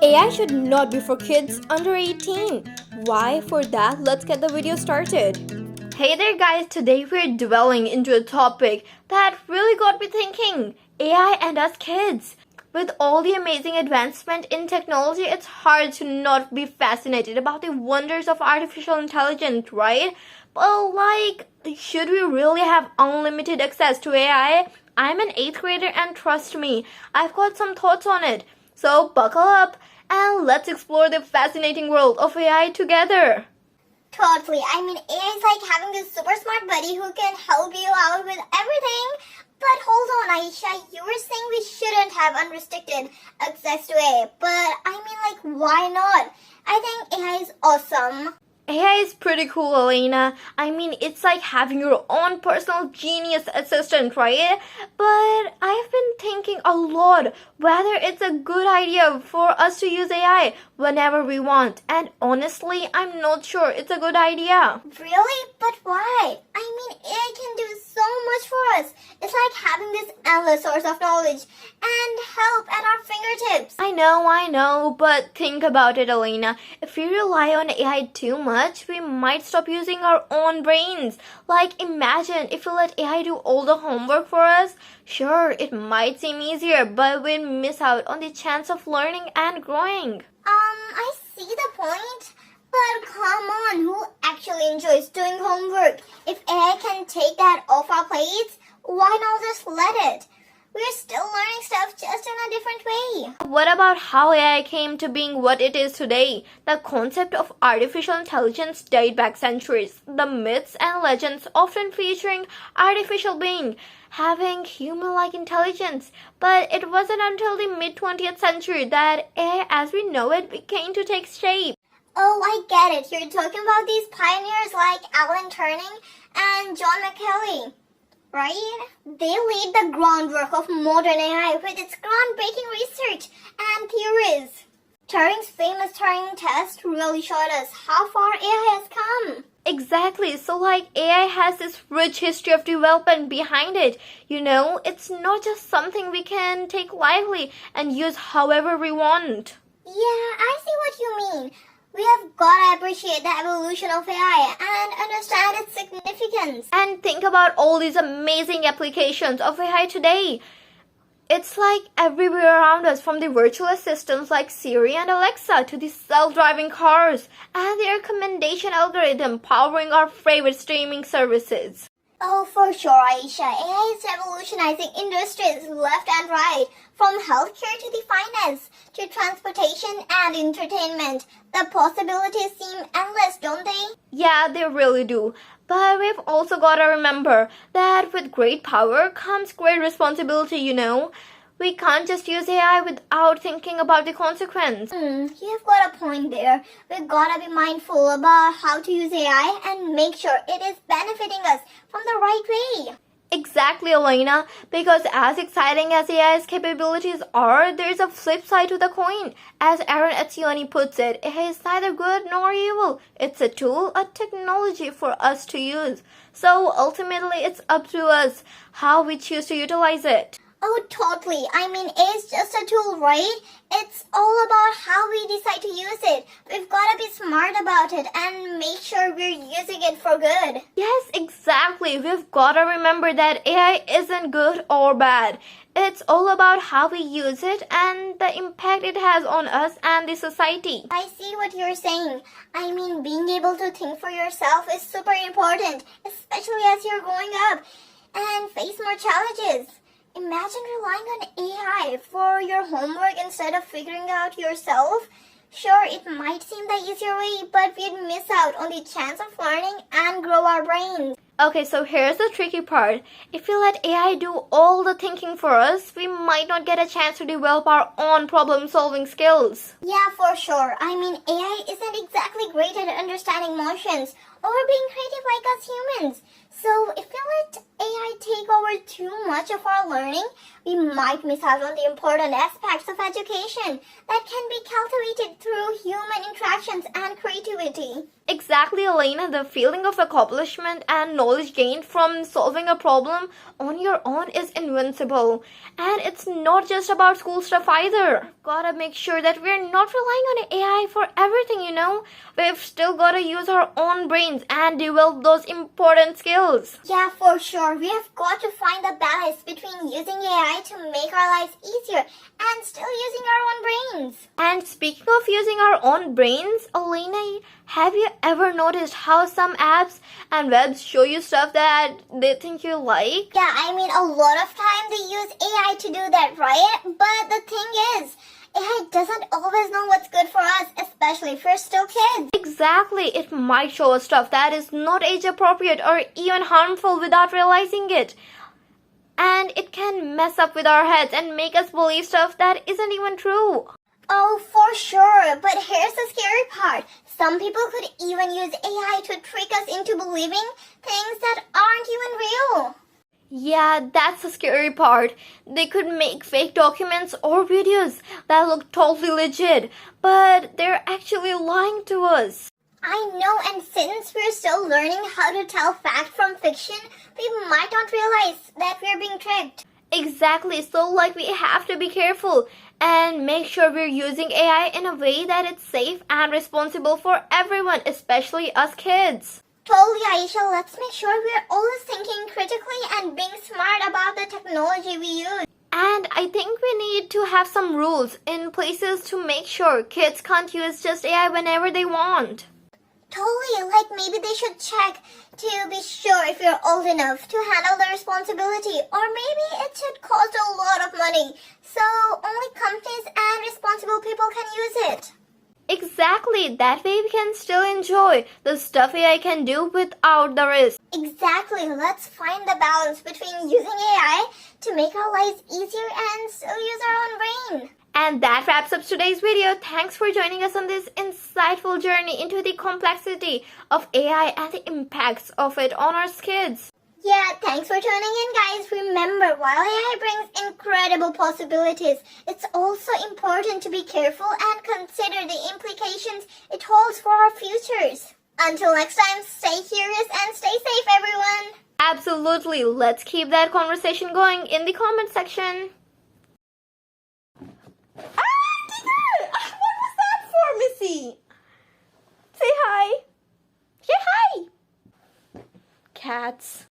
AI should not be for kids under 18. Why? For that, let's get the video started. Hey there guys, today we're dwelling into a topic that really got me thinking. AI and us kids. With all the amazing advancement in technology, it's hard to not be fascinated about the wonders of artificial intelligence, right? But should we really have unlimited access to AI? I'm an 8th grader and trust me, I've got some thoughts on it. So buckle up and let's explore the fascinating world of AI together. Totally. AI is like having this super smart buddy who can help you out with everything. But hold on, Aisha, you were saying we shouldn't have unrestricted access to AI. But why not? I think AI is awesome. AI is pretty cool, Elena. It's like having your own personal genius assistant, right? But I've been thinking a lot whether it's a good idea for us to use AI whenever we want. And honestly, I'm not sure it's a good idea. Really? But why? AI can do so much for us. It's like having this endless source of knowledge and help at our fingertips. I know, but think about it, Elena. If we rely on AI too much, we might stop using our own brains. Imagine if we let AI do all the homework for us. Sure, it might seem easier, but we'd miss out on the chance of learning and growing. I see the point. But come on, who actually enjoys doing homework? If AI can take that off our plates, why not just let it? We're still learning stuff just in a different way. What about how AI came to being what it is today? The concept of artificial intelligence date back centuries. The myths and legends often featuring artificial being having human-like intelligence. But it wasn't until the mid-20th century that AI as we know it began to take shape. Oh, I get it. You're talking about these pioneers like Alan Turing and John McCauley, right? They laid the groundwork of modern AI with its groundbreaking research and theories. Turing's famous Turing test really showed us how far AI has come. Exactly. So AI has this rich history of development behind it. It's not just something we can take lightly and use however we want. Yeah, I see what you mean. We have got to appreciate the evolution of AI and understand its significance. And think about all these amazing applications of AI today. It's like everywhere around us, from the virtual assistants like Siri and Alexa to the self-driving cars and the recommendation algorithm powering our favorite streaming services. Oh, for sure, Aisha. AI is revolutionizing industries left and right, from healthcare to the finance, to transportation and entertainment. The possibilities seem endless, don't they? Yeah, they really do. But we've also got to remember that with great power comes great responsibility, We can't just use AI without thinking about the consequence. You've got a point there. We've got to be mindful about how to use AI and make sure it is benefiting us from the right way. Exactly, Elena. Because as exciting as AI's capabilities are, there's a flip side to the coin. As Aaron Etzioni puts it, AI is neither good nor evil. It's a tool, a technology for us to use. So ultimately, it's up to us how we choose to utilize it. Oh, totally. It's just a tool, right? It's all about how we decide to use it. We've got to be smart about it and make sure we're using it for good. Yes, exactly. We've got to remember that AI isn't good or bad. It's all about how we use it and the impact it has on us and the society. I see what you're saying. Being able to think for yourself is super important, especially as you're growing up and face more challenges. Imagine relying on AI for your homework instead of figuring out yourself. Sure, it might seem the easier way, but we'd miss out on the chance of learning and grow our brains. Okay, so here's the tricky part. If we let AI do all the thinking for us, we might not get a chance to develop our own problem-solving skills. Yeah, for sure. AI isn't exactly great at understanding emotions or being creative like us humans. So if we let AI take over too much of our learning, we might miss out on the important aspects of education that can be cultivated through human interactions and creativity. Exactly, Elena. The feeling of accomplishment and knowledge gained from solving a problem on your own is invincible. And it's not just about school stuff either. gotta make sure that we're not relying on AI for everything, We've still gotta use our own brains and develop those important skills. Yeah, for sure. We have got to find the balance between using AI to make our lives easier and still using our own brains. And speaking of using our own brains, Elena, have you ever noticed how some apps and webs show you stuff that they think you like? Yeah, I mean, a lot of time they use AI to do that, right? But the thing is, AI doesn't always know what's good for us, especially if we're still kids. Exactly, it might show us stuff that is not age appropriate or even harmful without realizing it. And it can mess up with our heads and make us believe stuff that isn't even true. Oh, for sure. But here's the scary part. Some people could even use AI to trick us into believing things that aren't even real. Yeah, that's the scary part. They could make fake documents or videos that look totally legit, but they're actually lying to us. I know, and since we're still learning how to tell fact from fiction, we might not realize that we're being tricked. Exactly, so we have to be careful and make sure we're using AI in a way that it's safe and responsible for everyone, especially us kids. Totally, Aisha. Let's make sure we're always thinking critically and being smart about the technology we use. And I think we need to have some rules in places to make sure kids can't use just AI whenever they want. Totally, like maybe they should check to be sure if you're old enough to handle the responsibility, or maybe it should cost a lot of money, so only companies and responsible people can use it. Exactly, that way we can still enjoy the stuff AI can do without the risk. Exactly, let's find the balance between using AI to make our lives easier and still use our own brain. And that wraps up today's video. Thanks for joining us on this insightful journey into the complexity of AI and the impacts of it on our kids. Yeah, thanks for tuning in, guys. Remember, while AI brings incredible possibilities, it's also important to be careful and consider the implications it holds for our futures. Until next time, stay curious and stay safe, everyone. Absolutely. Let's keep that conversation going in the comment section. Tigger! What was that for, Missy? Say hi. Say hi. Cats.